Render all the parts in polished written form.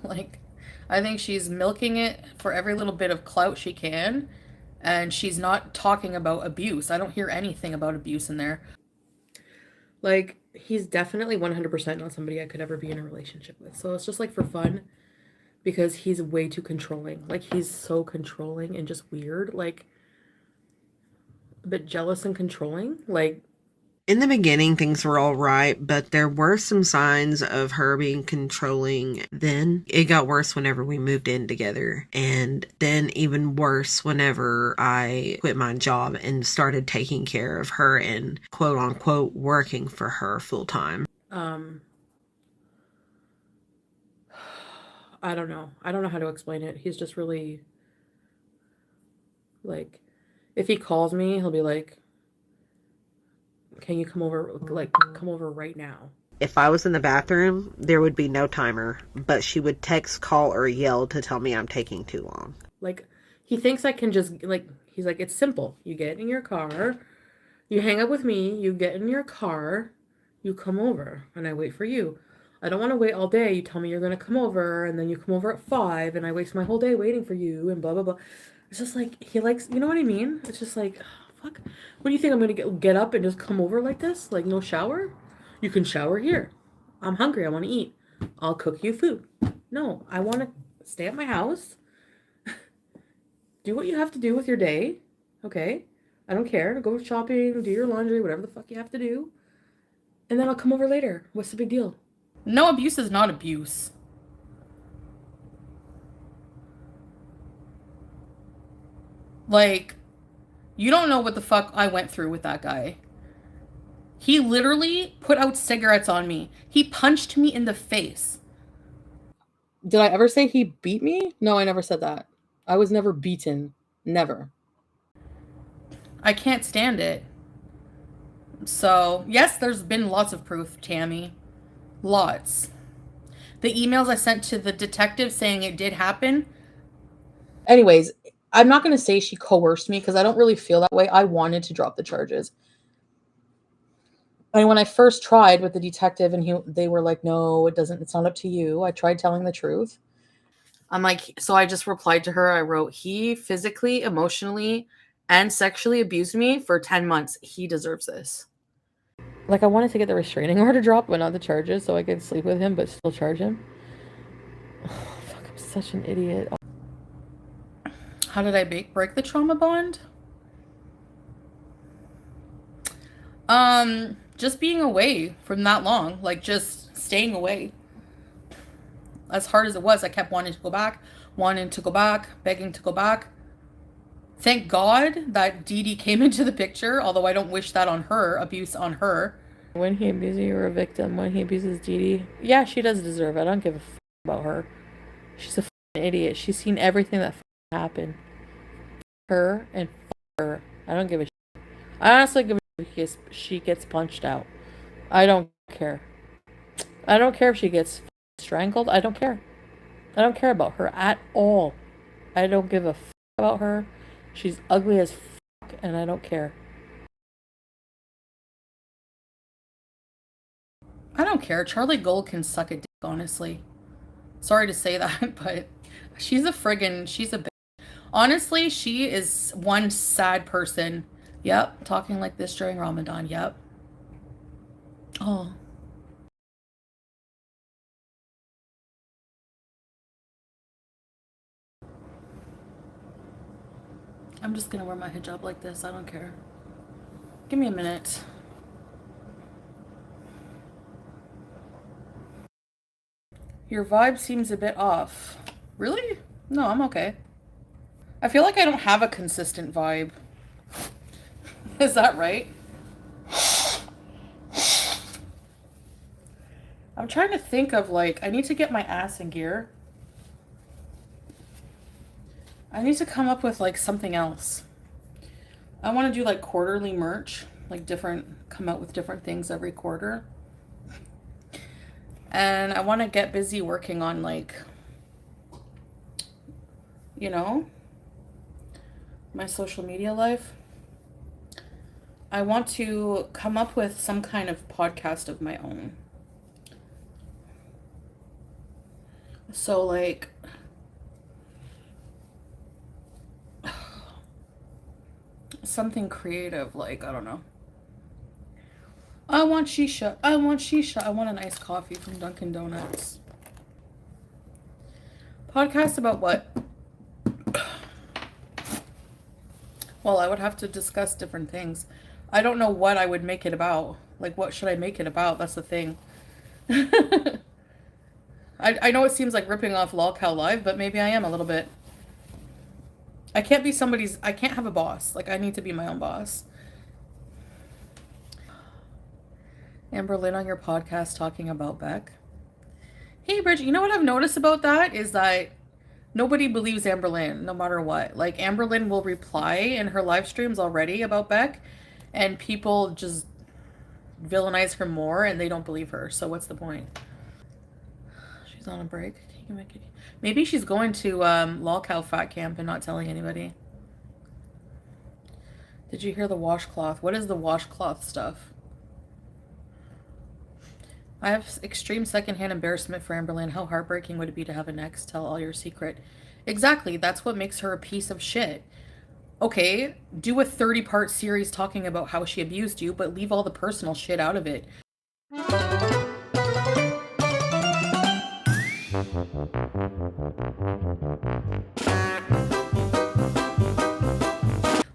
Like, I think she's milking it for every little bit of clout she can, and she's not talking about abuse. I don't hear anything about abuse in there. Like, he's definitely 100% not somebody I could ever be in a relationship with. So it's just like for fun because he's way too controlling. Like, he's so controlling and just weird. Like, a bit jealous and controlling. Like, In the beginning, things were all right, but there were some signs of her being controlling. Then it got worse whenever we moved in together, and then even worse whenever I quit my job and started taking care of her and quote unquote working for her full time. um, I don't know. I don't know how to explain it. He's just really, like, if he calls me, he'll be like, can you come over, like, come over right now? If I was in the bathroom, there would be no timer, but she would text, call, or yell to tell me I'm taking too long. Like, he thinks I can just, like, he's like, it's simple. You get in your car, you hang up with me, you get in your car, you come over, and I wait for you. I don't want to wait all day. You tell me you're going to come over, and then you come over at 5, and I waste my whole day waiting for you, and blah, blah, blah. It's just like, he likes, you know what I mean? It's just like, fuck. What do you think I'm going to get up and just come over like this? Like, no shower? You can shower here. I'm hungry. I want to eat. I'll cook you food. No, I want to stay at my house, do what you have to do with your day, okay? I don't care. Go shopping, do your laundry, whatever the fuck you have to do, and then I'll come over later. What's the big deal? No, abuse is not abuse. Like, you don't know what the fuck I went through with that guy. He literally put out cigarettes on me. He punched me in the face. Did I ever say he beat me? No, I never said that. I was never beaten. Never. I can't stand it. So, yes, there's been lots of proof, Tammy. Lots. The emails I sent to the detective saying it did happen. Anyways, I'm not going to say she coerced me because I don't really feel that way. I wanted to drop the charges. And when I first tried with the detective and they were like, no, it doesn't, it's not up to you. I tried telling the truth. I'm like, so I just replied to her. I wrote, he physically, emotionally, and sexually abused me for 10 months. He deserves this. Like, I wanted to get the restraining order dropped, but not the charges, so I could sleep with him, but still charge him. Oh, fuck, I'm such an idiot. How did I break the trauma bond? Just being away from that long, like just staying away. As hard as it was, I kept wanting to go back, begging to go back. Thank God that Dee Dee came into the picture, although I don't wish that on her, abuse on her. When he abuses you, you're a victim. When he abuses Dee Dee, yeah, she does deserve it. I don't give a fuck about her. She's a idiot. She's seen everything that happened. Her and her. I don't give a shit. I honestly give a shit if she gets punched out. I don't care. I don't care if she gets strangled. I don't care. I don't care about her at all. I don't give a fuck about her. She's ugly as fuck, and I don't care. I don't care. Charlie Gold can suck a dick, honestly. Sorry to say that, but she's a bitch. Honestly, she is one sad person. Yep, talking like this during Ramadan. Yep. Oh, I'm just gonna wear my hijab like this. I don't care. Give me a minute. Your vibe seems a bit off. Really? No, I'm okay. I feel like I don't have a consistent vibe. Is that right? I'm trying to think of, like, I need to get my ass in gear. I need to come up with like something else. I want to do like quarterly merch, like come out with different things every quarter. And I want to get busy working on like, you know, my social media life. I want to come up with some kind of podcast of my own. So, like, something creative, like, I don't know. I want shisha. I want shisha. I want an iced coffee from Dunkin' Donuts. Podcast about what? Well, I would have to discuss different things. I don't know what I would make it about. Like, what should I make it about? That's the thing. I know it seems like ripping off LolCal Live, but maybe I am a little bit. I can't be somebody's... I can't have a boss. Like, I need to be my own boss. Amberlynn on your podcast talking about Beck. Hey, Bridget, you know what I've noticed about that is that nobody believes Amberlynn, no matter what. Like, Amberlynn will reply in her live streams already about Beck, and people just villainize her more, and they don't believe her. So what's the point? She's on a break. Maybe she's going to LolCal Fat Camp and not telling anybody. Did you hear the washcloth? What is the washcloth stuff? I have extreme secondhand embarrassment for Amberlynn. How heartbreaking would it be to have an ex tell all your secret? Exactly. That's what makes her a piece of shit. Okay, do a 30-part series talking about how she abused you, but leave all the personal shit out of it.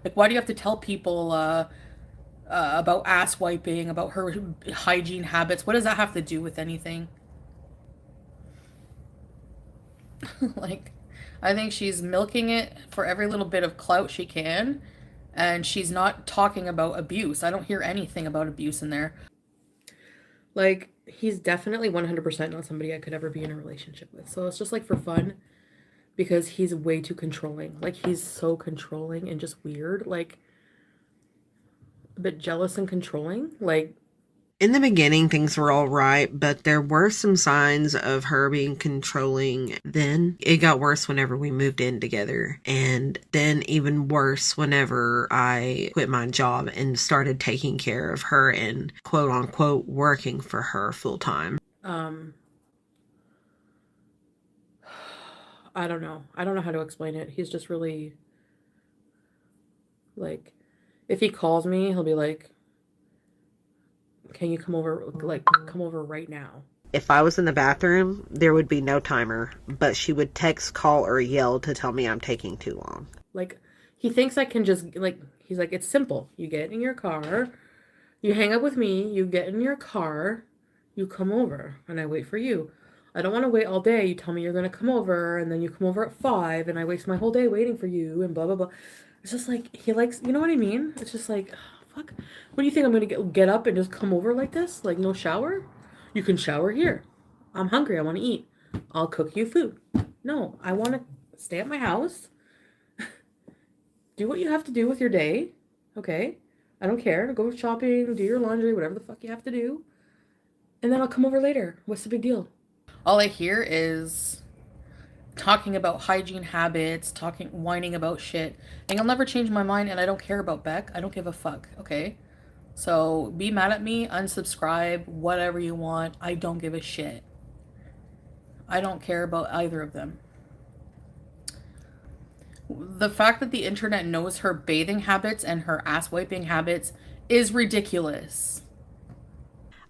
Like, why do you have to tell people about ass wiping, about her hygiene habits? What does that have to do with anything? Like, I think she's milking it for every little bit of clout she can, and she's not talking about abuse. I don't hear anything about abuse in there. Like, he's definitely 100% not somebody I could ever be in a relationship with. So it's just like for fun, because he's way too controlling. Like, he's so controlling and just weird. Like, a bit jealous and controlling. Like, In the beginning, things were all right, but there were some signs of her being controlling then. It got worse whenever we moved in together, and then even worse whenever I quit my job and started taking care of her and quote unquote working for her full time. I don't know. I don't know how to explain it. He's just really, like, if he calls me, he'll be like, can you come over, like, come over right now? If I was in the bathroom, there would be no timer, but she would text, call, or yell to tell me I'm taking too long. Like, he thinks I can just, like, he's like, it's simple. You get in your car, you hang up with me, you get in your car, you come over, and I wait for you. I don't want to wait all day. You tell me you're going to come over, and then you come over at 5, and I waste my whole day waiting for you, and blah, blah, blah. It's just like, he likes, you know what I mean? It's just like, fuck. What do you think, I'm going to get up and just come over like this? Like, no shower? You can shower here. I'm hungry. I want to eat. I'll cook you food. No, I want to stay at my house. Do what you have to do with your day. Okay? I don't care. Go shopping, do your laundry, whatever the fuck you have to do. And then I'll come over later. What's the big deal? All I hear is talking about hygiene habits, whining about shit. And I'll never change my mind, and I don't care about Beck. I don't give a fuck, okay? So be mad at me, unsubscribe, whatever you want. I don't give a shit. I don't care about either of them. The fact that the internet knows her bathing habits and her ass wiping habits is ridiculous.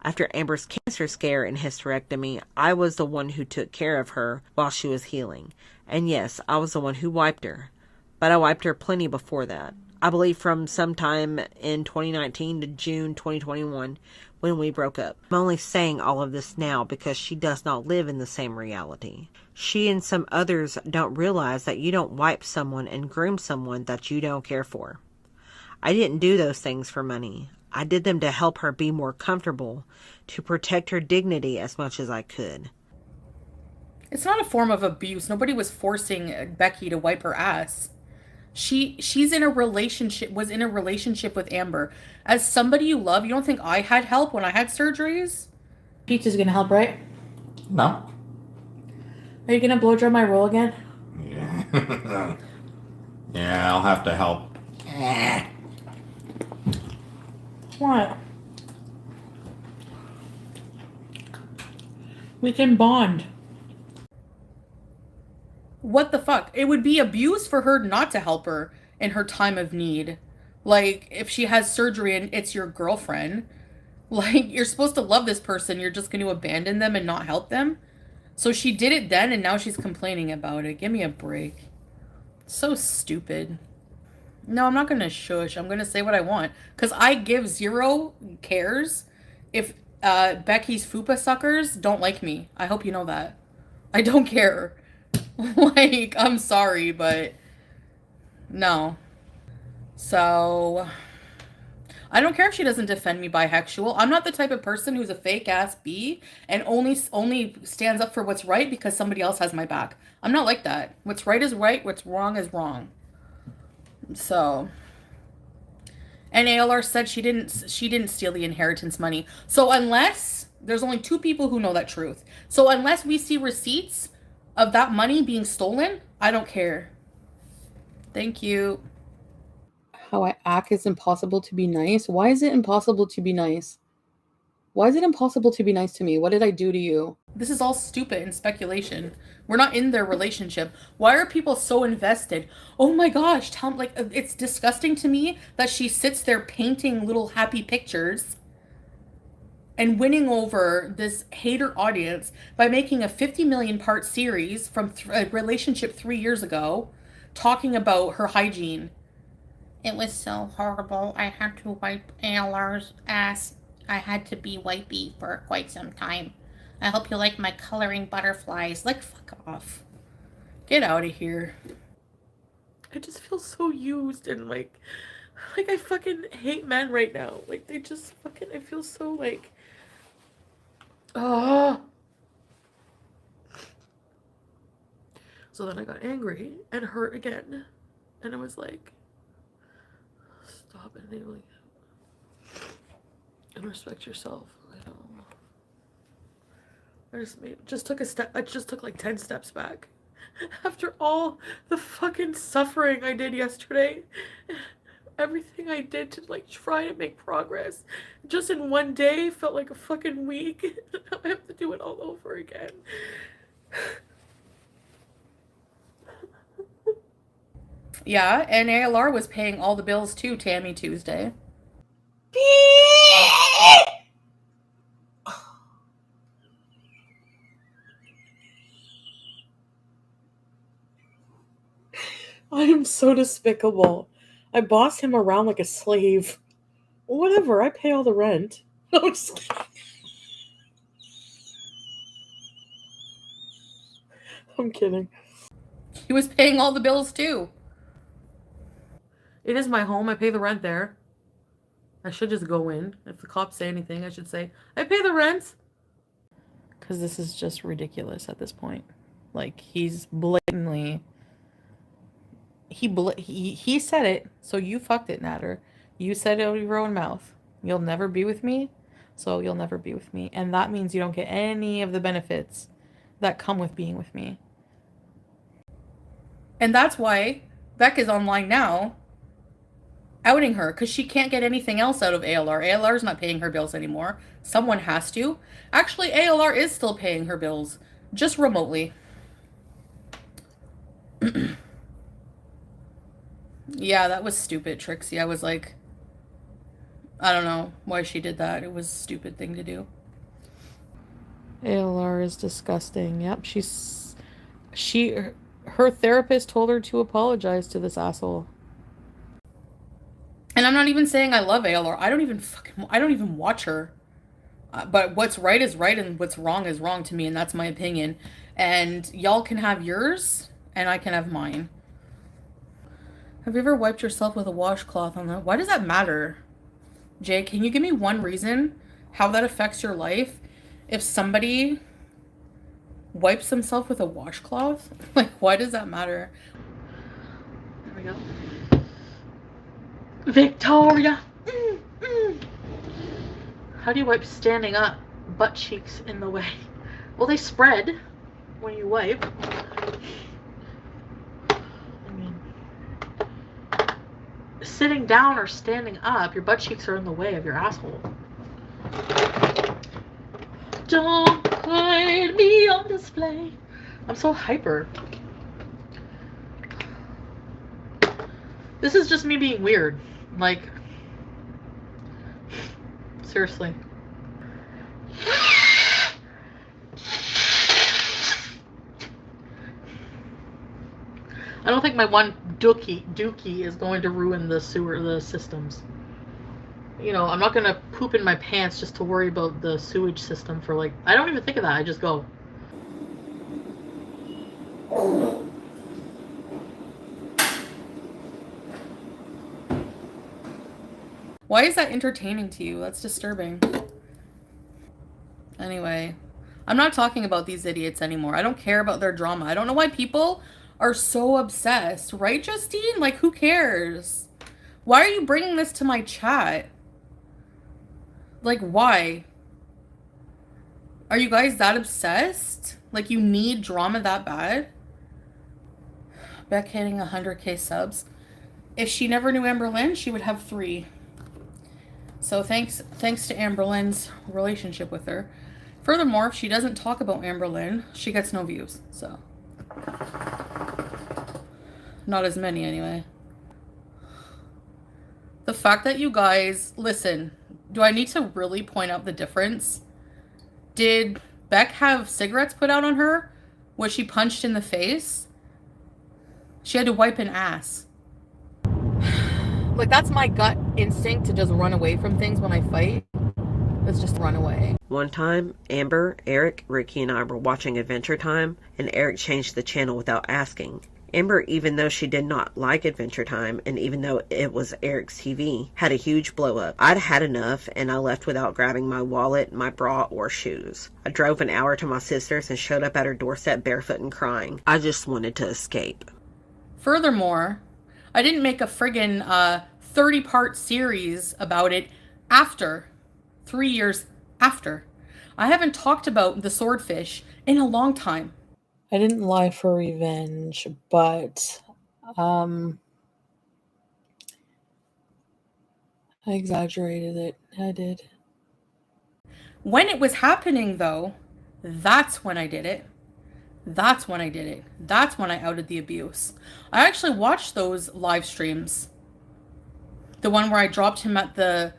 After Amber's cancer scare and hysterectomy, I was the one who took care of her while she was healing. And yes, I was the one who wiped her. But I wiped her plenty before that. I believe from sometime in 2019 to June 2021 when we broke up. I'm only saying all of this now because she does not live in the same reality. She and some others don't realize that you don't wipe someone and groom someone that you don't care for. I didn't do those things for money. I did them to help her be more comfortable, to protect her dignity as much as I could. It's not a form of abuse. Nobody was forcing Becky to wipe her ass. She's in a relationship, was in a relationship with Amber. As somebody you love, you don't think I had help when I had surgeries? Pizza's gonna help, right? No. Are you gonna blow dry my roll again? Yeah. Yeah, I'll have to help. What? We can bond. What the fuck? It would be abuse for her not to help her in her time of need. Like, if she has surgery and it's your girlfriend, like, you're supposed to love this person, you're just going to abandon them and not help them? So she did it then, and now she's complaining about it. Give me a break. So stupid. No, I'm not going to shush. I'm going to say what I want. Because I give zero cares if Becky's fupa suckers don't like me. I hope you know that. I don't care. Like, I'm sorry, but no. So, I don't care if she doesn't defend me bisexual. I'm not the type of person who's a fake ass B and only stands up for what's right because somebody else has my back. I'm not like that. What's right is right, what's wrong is wrong. So, and ALR said she didn't steal the inheritance money. So unless there's only 2 people who know that truth. So unless we see receipts of that money being stolen, I don't care. Thank you. How I act is impossible to be nice. Why is it impossible to be nice? Why is it impossible to be nice to me? What did I do to you? This is all stupid and speculation. We're not in their relationship. Why are people so invested? Oh my gosh, like, it's disgusting to me that she sits there painting little happy pictures and winning over this hater audience by making a 50 million part series from a relationship 3 years ago talking about her hygiene. It was so horrible. I had to wipe ALR's ass. I had to be wipey for quite some time. I hope you like my coloring butterflies. Like, fuck off. Get out of here. I just feel so used and like I fucking hate men right now. Like, they just fucking, I feel so like, oh. So then I got angry and hurt again. And I was like, stop enabling it. And respect yourself. I just took a step. I just took like 10 steps back. After all the fucking suffering I did yesterday, everything I did to like try to make progress, just in one day felt like a fucking week. I have to do it all over again. Yeah, and ALR was paying all the bills too, Tammy Tuesday. I am so despicable. I boss him around like a slave. Whatever, I pay all the rent. No, I'm just kidding. I'm kidding. He was paying all the bills too. It is my home. I pay the rent there. I should just go in. If the cops say anything, I should say, I pay the rent. Because this is just ridiculous at this point. Like, he's blatantly... He said it, so you fucked it, Natter. You said it out of your own mouth. You'll never be with me, so you'll never be with me. And that means you don't get any of the benefits that come with being with me. And that's why Beck is online now, outing her, because she can't get anything else out of ALR. ALR is not paying her bills anymore. Someone has to. Actually, ALR is still paying her bills, just remotely. Yeah, that was stupid, Trixie. I was like, I don't know why she did that. It was a stupid thing to do. ALR is disgusting. Yep, her therapist told her to apologize to this asshole. And I'm not even saying I love ALR. I don't even watch her. But what's right is right and what's wrong is wrong to me, and that's my opinion. And y'all can have yours, and I can have mine. Have you ever wiped yourself with a washcloth on that? Why does that matter? Jay, can you give me one reason how that affects your life if somebody wipes themselves with a washcloth? Like, why does that matter? There we go. Victoria! How do you wipe standing up? Butt cheeks in the way. Well, they spread when you wipe. Sitting down or standing up, your butt cheeks are in the way of your asshole. Don't put me on display. I'm so hyper. This is just me being weird. Like, seriously. I don't think my one dookie is going to ruin the systems. You know, I'm not going to poop in my pants just to worry about the sewage system for like, I don't even think of that. I just go. Why is that entertaining to you? That's disturbing. Anyway, I'm not talking about these idiots anymore. I don't care about their drama. I don't know why people are so obsessed. Right, Justine? Like, who cares? Why are you bringing this to my chat? Like, why? Are you guys that obsessed? Like, you need drama that bad? Beck hitting 100K subs. If she never knew Amberlynn, she would have 3. So thanks to Amberlynn's relationship with her. Furthermore, if she doesn't talk about Amberlynn, she gets no views. So not as many anyway. The fact that you guys listen, do I need to really point out the difference? Did Beck have cigarettes put out on her? Was she punched in the face? She had to wipe an ass. Like, that's my gut instinct to just run away from things when I fight. It's just run away. One time, Amber, Eric, Ricky, and I were watching Adventure Time, and Eric changed the channel without asking. Amber, even though she did not like Adventure Time, and even though it was Eric's TV, had a huge blow up. I'd had enough, and I left without grabbing my wallet, my bra, or shoes. I drove an hour to my sister's and showed up at her doorstep barefoot and crying. I just wanted to escape. Furthermore, I didn't make a friggin' 30-part series about it after. 3 years after. I haven't talked about the swordfish in a long time. I didn't lie for revenge, but I exaggerated it. I did. When it was happening, though, that's when I did it. That's when I did it. That's when I outed the abuse. I actually watched those live streams. The one where I dropped him at the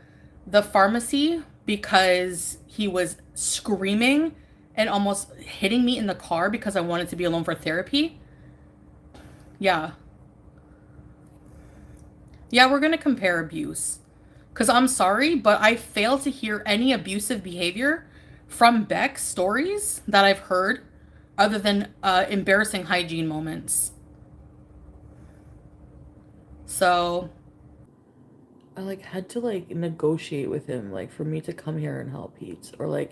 pharmacy because he was screaming and almost hitting me in the car because I wanted to be alone for therapy. Yeah. Yeah, we're going to compare abuse. Because I'm sorry, but I fail to hear any abusive behavior from Beck's stories that I've heard other than embarrassing hygiene moments. So I had to negotiate with him for me to come here and help Pete, or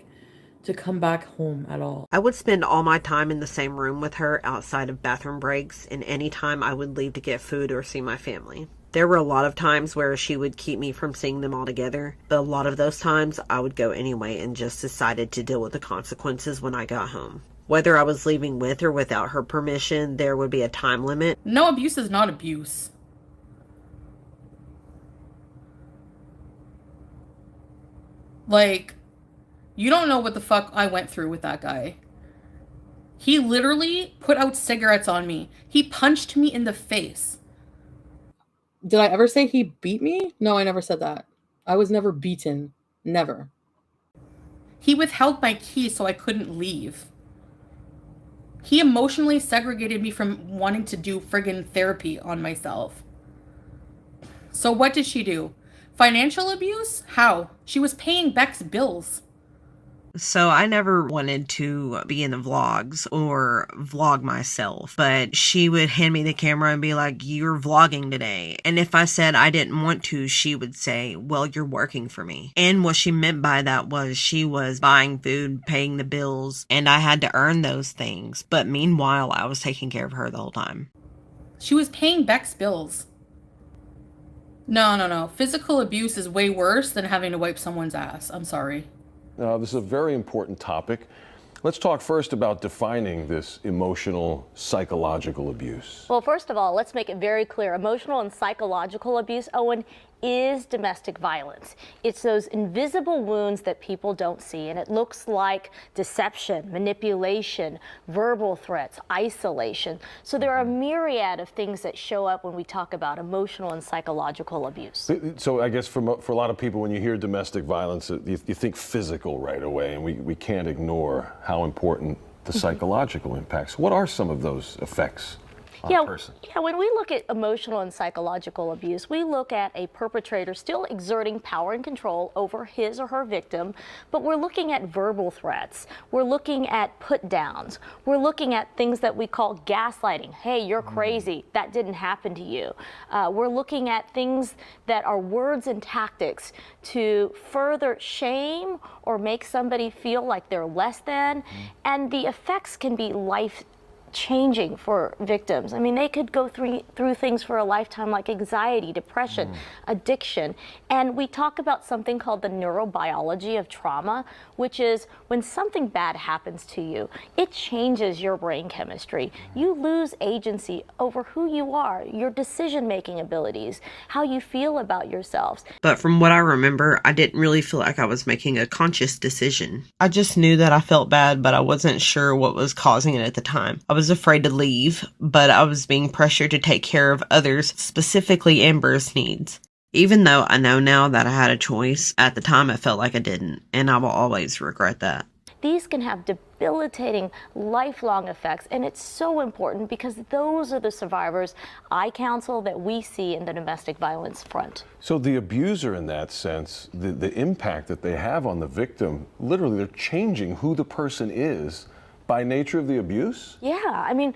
to come back home at all. I would spend all my time in the same room with her outside of bathroom breaks, and any time I would leave to get food or see my family. There were a lot of times where she would keep me from seeing them all together, but a lot of those times I would go anyway and just decided to deal with the consequences when I got home. Whether I was leaving with or without her permission, there would be a time limit. No abuse is not abuse. You don't know what the fuck I went through with that guy. He literally put out cigarettes on me. He punched me in the face. Did I ever say he beat me? No, I never said that. I was never beaten. Never. He withheld my keys so I couldn't leave. He emotionally segregated me from wanting to do friggin' therapy on myself. So what did she do? Financial abuse? How? She was paying Beck's bills. So I never wanted to be in the vlogs or vlog myself, but she would hand me the camera and be like, "You're vlogging today." And if I said I didn't want to, she would say, "Well, you're working for me." And what she meant by that was she was buying food, paying the bills, and I had to earn those things. But meanwhile, I was taking care of her the whole time. She was paying Beck's bills. No. Physical abuse is way worse than having to wipe someone's ass. I'm sorry. This is a very important topic. Let's talk first about defining this emotional, psychological abuse. Well, first of all, let's make it very clear. Emotional and psychological abuse, Owen, is domestic violence. It's those invisible wounds that people don't see, and it looks like deception, manipulation, verbal threats, isolation. So there are a myriad of things that show up when we talk about emotional and psychological abuse. So I guess for a lot of people, when you hear domestic violence, you think physical right away, and we can't ignore how important the psychological impacts. What are some of those effects on a person? Yeah, when we look at emotional and psychological abuse, we look at a perpetrator still exerting power and control over his or her victim, but we're looking at verbal threats. We're looking at put downs. We're looking at things that we call gaslighting. Hey, you're crazy. That didn't happen to you. We're looking at things that are words and tactics to further shame or make somebody feel like they're less than, and the effects can be life changing for victims. I mean, they could go through things for a lifetime like anxiety, depression, addiction. And we talk about something called the neurobiology of trauma, which is when something bad happens to you, it changes your brain chemistry. You lose agency over who you are, your decision-making abilities, how you feel about yourselves. But from what I remember, I didn't really feel like I was making a conscious decision. I just knew that I felt bad, but I wasn't sure what was causing it at the time. I was afraid to leave, but I was being pressured to take care of others, specifically Amber's needs. Even though I know now that I had a choice, at the time I felt like I didn't, and I will always regret that. These can have debilitating, lifelong effects, and it's so important because those are the survivors I counsel that we see in the domestic violence front. So the abuser, in that sense, the impact that they have on the victim, literally they're changing who the person is by nature of the abuse? Yeah, I mean,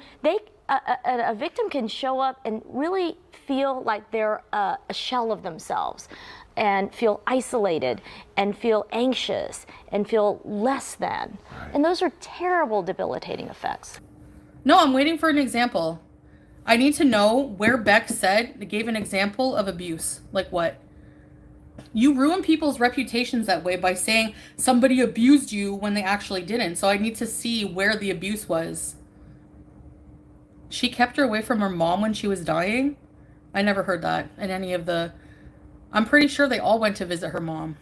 a victim can show up and really feel like they're a shell of themselves and feel isolated and feel anxious and feel less than. Right. And those are terrible, debilitating effects. No, I'm waiting for an example. I need to know where Beck gave an example of abuse. Like what? You ruin people's reputations that way by saying somebody abused you when they actually didn't. So I need to see where the abuse was. She kept her away from her mom when she was dying? I never heard that in any of the... I'm pretty sure they all went to visit her mom.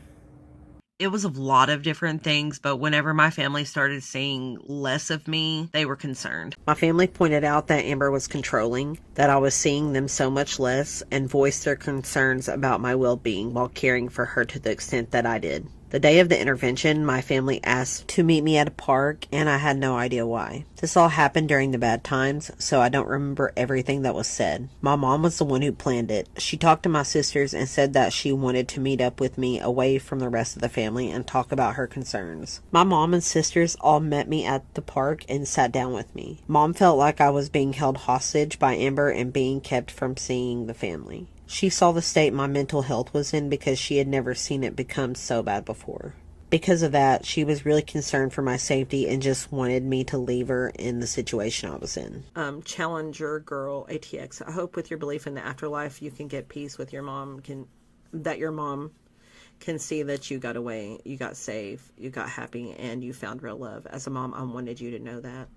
It was a lot of different things, but whenever my family started seeing less of me, they were concerned. My family pointed out that Amber was controlling, that I was seeing them so much less, and voiced their concerns about my well-being while caring for her to the extent that I did. The day of the intervention, my family asked to meet me at a park, and I had no idea why. This all happened during the bad times, so I don't remember everything that was said. My mom was the one who planned it. She talked to my sisters and said that she wanted to meet up with me away from the rest of the family and talk about her concerns. My mom and sisters all met me at the park and sat down with me. Mom felt like I was being held hostage by Amber and being kept from seeing the family. She saw the state my mental health was in because she had never seen it become so bad before. Because of that, she was really concerned for my safety and just wanted me to leave her in the situation I was in. Challenger Girl ATX, I hope with your belief in the afterlife you can get peace with your mom, that your mom can see that you got away, you got safe, you got happy, and you found real love. As a mom, I wanted you to know that.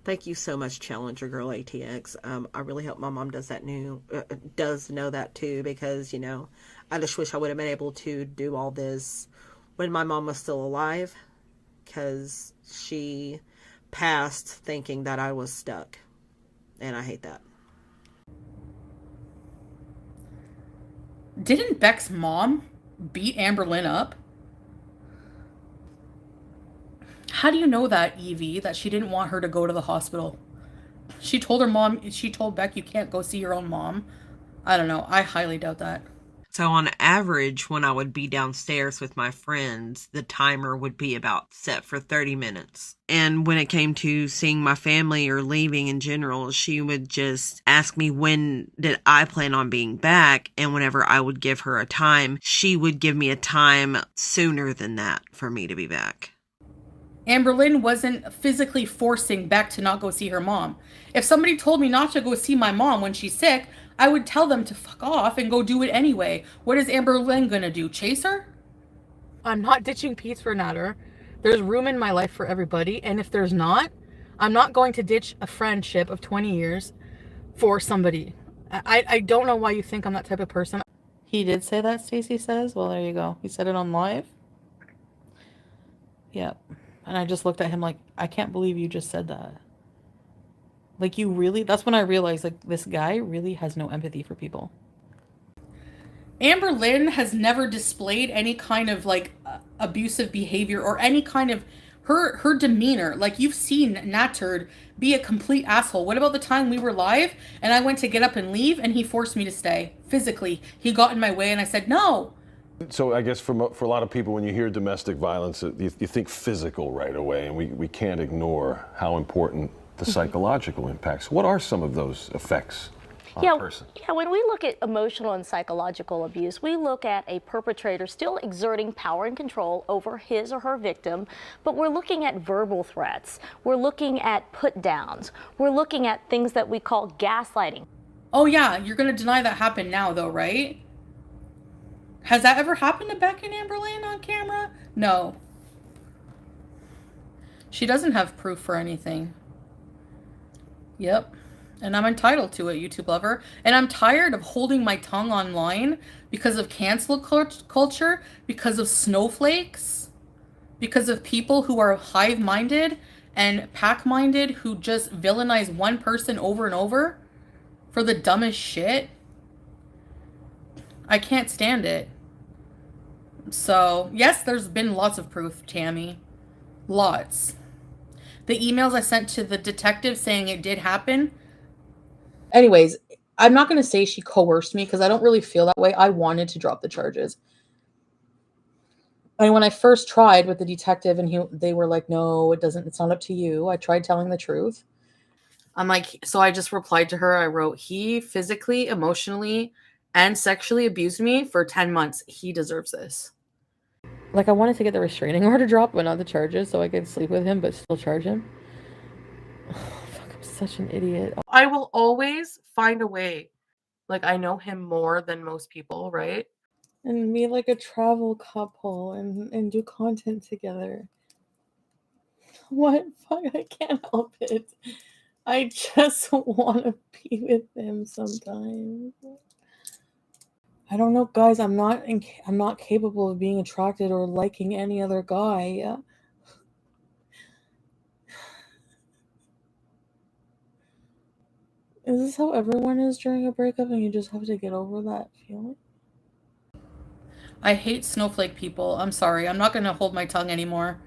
Thank you so much, Challenger Girl ATX. I really hope my mom does know that too, because, you know, I just wish I would have been able to do all this when my mom was still alive, because she passed thinking that I was stuck, and I hate that. Didn't Beck's mom beat Amberlynn up? How do you know that, Evie, that she didn't want her to go to the hospital? She told Beck, you can't go see your own mom. I don't know. I highly doubt that. So on average, when I would be downstairs with my friends, the timer would be about set for 30 minutes. And when it came to seeing my family or leaving in general, she would just ask me when did I plan on being back. And whenever I would give her a time, she would give me a time sooner than that for me to be back. Amberlynn wasn't physically forcing Beck to not go see her mom. If somebody told me not to go see my mom when she's sick, I would tell them to fuck off and go do it anyway. What is Amberlynn gonna do? Chase her? I'm not ditching Pete's for Natter. There's room in my life for everybody. And if there's not, I'm not going to ditch a friendship of 20 years for somebody. I don't know why you think I'm that type of person. He did say that, Stacy says. Well, there you go. He said it on live. Yep. And I just looked at him like, I can't believe you just said that. Like, you really, that's when I realized, like, this guy really has no empathy for people. Amberlynn has never displayed any kind of like abusive behavior or any kind of her demeanor. Like, you've seen Natturd be a complete asshole. What about the time we were live and I went to get up and leave and he forced me to stay physically? He got in my way and I said no. So I guess for a lot of people, when you hear domestic violence, you think physical right away, and we can't ignore how important the psychological impacts. What are some of those effects on a person? Yeah, when we look at emotional and psychological abuse, we look at a perpetrator still exerting power and control over his or her victim, but we're looking at verbal threats. We're looking at put downs. We're looking at things that we call gaslighting. Oh yeah, you're gonna deny that happened now though, right? Has that ever happened to Beck and Amberlynn on camera? No. She doesn't have proof for anything. Yep. And I'm entitled to it, YouTube lover. And I'm tired of holding my tongue online because of cancel culture, because of snowflakes, because of people who are hive-minded and pack-minded who just villainize one person over and over for the dumbest shit. I can't stand it. So, yes, there's been lots of proof, Tammy. Lots. The emails I sent to the detective saying it did happen. Anyways, I'm not going to say she coerced me because I don't really feel that way. I wanted to drop the charges. And when I first tried with the detective and they were like, no, it's not up to you. I tried telling the truth. I'm like, so I just replied to her. I wrote, he physically, emotionally, and sexually abused me for 10 months. He deserves this. Like, I wanted to get the restraining order dropped, but not the charges, so I could sleep with him, but still charge him. Oh, fuck, I'm such an idiot. I will always find a way. Like, I know him more than most people, right? And be like a travel couple and do content together. What? Fuck, I can't help it. I just want to be with him sometimes. I don't know, guys. I'm not capable of being attracted or liking any other guy. Is this how everyone is during a breakup and you just have to get over that feeling? I hate snowflake people. I'm sorry. I'm not going to hold my tongue anymore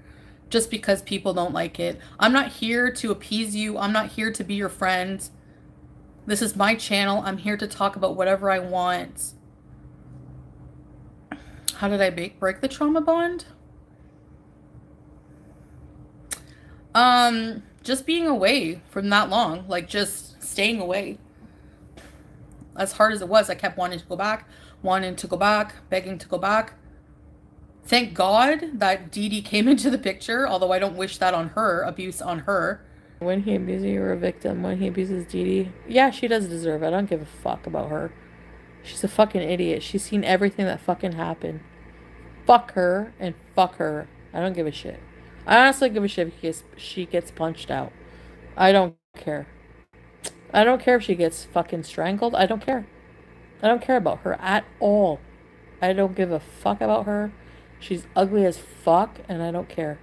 just because people don't like it. I'm not here to appease you. I'm not here to be your friend. This is my channel. I'm here to talk about whatever I want. How did I break the trauma bond? Just being away from that long, like just staying away. As hard as it was, I kept wanting to go back, begging to go back. Thank God that Dee Dee came into the picture, although I don't wish that on her, abuse on her. When he abuses you, you're a victim. When he abuses Dee Dee, yeah, she does deserve it. I don't give a fuck about her. She's a fucking idiot. She's seen everything that fucking happened. Fuck her and fuck her. I don't give a shit. I honestly give a shit if she gets punched out. I don't care. I don't care if she gets fucking strangled. I don't care. I don't care about her at all. I don't give a fuck about her. She's ugly as fuck and I don't care.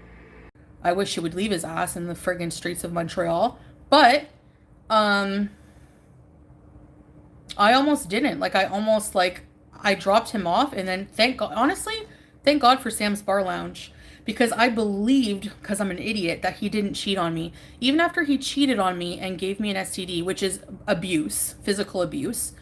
I wish she would leave his ass in the friggin' streets of Montreal. But, I almost didn't. Like, I dropped him off and then thank God for Sam's Bar Lounge. Because I believed, because I'm an idiot, that he didn't cheat on me. Even after he cheated on me and gave me an STD, which is abuse, physical abuse.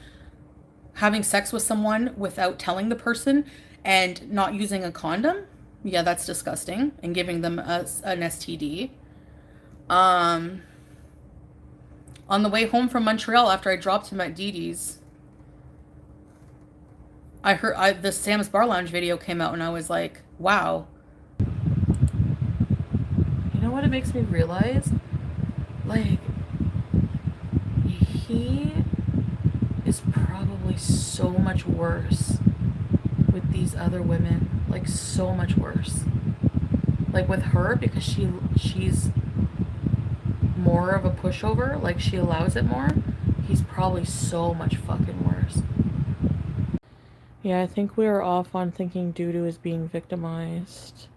Having sex with someone without telling the person and not using a condom. Yeah, that's disgusting. And giving them an STD. On the way home from Montreal after I dropped him at Dee Dee's, I heard the Sam's Bar Lounge video came out and I was like, wow. You know what it makes me realize? Like, he is probably so much worse with these other women. Like, so much worse. Like, with her, because she's more of a pushover. Like, she allows it more. He's probably so much fucking worse. Yeah, I think we are off on thinking Dudu is being victimized.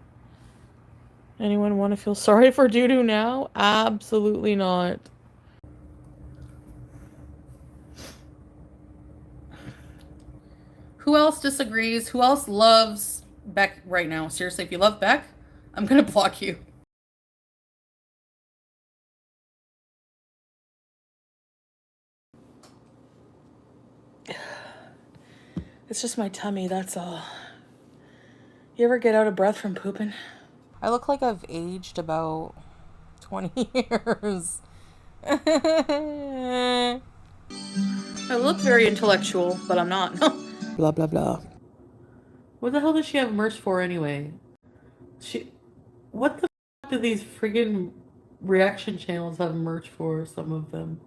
Anyone want to feel sorry for Dudu now? Absolutely not. Who else disagrees? Who else loves Beck right now? Seriously, if you love Beck, I'm gonna block you. It's just my tummy, that's all. You ever get out of breath from pooping? I look like I've aged about 20 years. I look very intellectual, but I'm not. Blah, blah, blah. What the hell does she have merch for anyway? What the f*** do these friggin' reaction channels have merch for, some of them?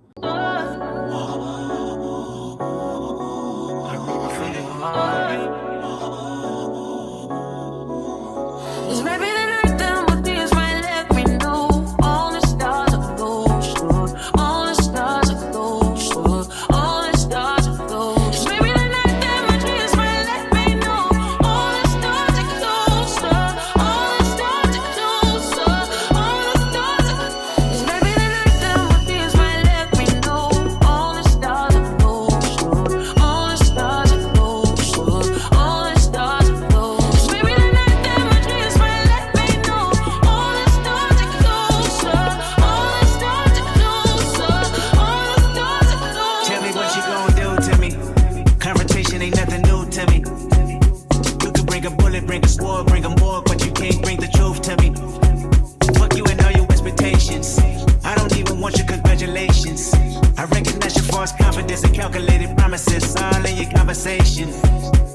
Calculated promises all in your conversation.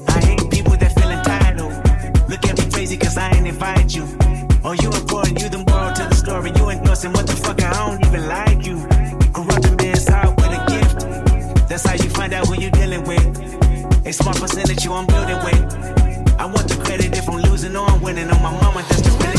I hate people that feel entitled. Look at me crazy cause I ain't invite you. Oh, you important, you the moral to the story. You endorsing what the fuck, I don't even like you. Corrupt a man's heart with a gift. That's how you find out who you dealing with. A small percentage you I'm building with. I want the credit if I'm losing or I'm winning. On my mama, that's the really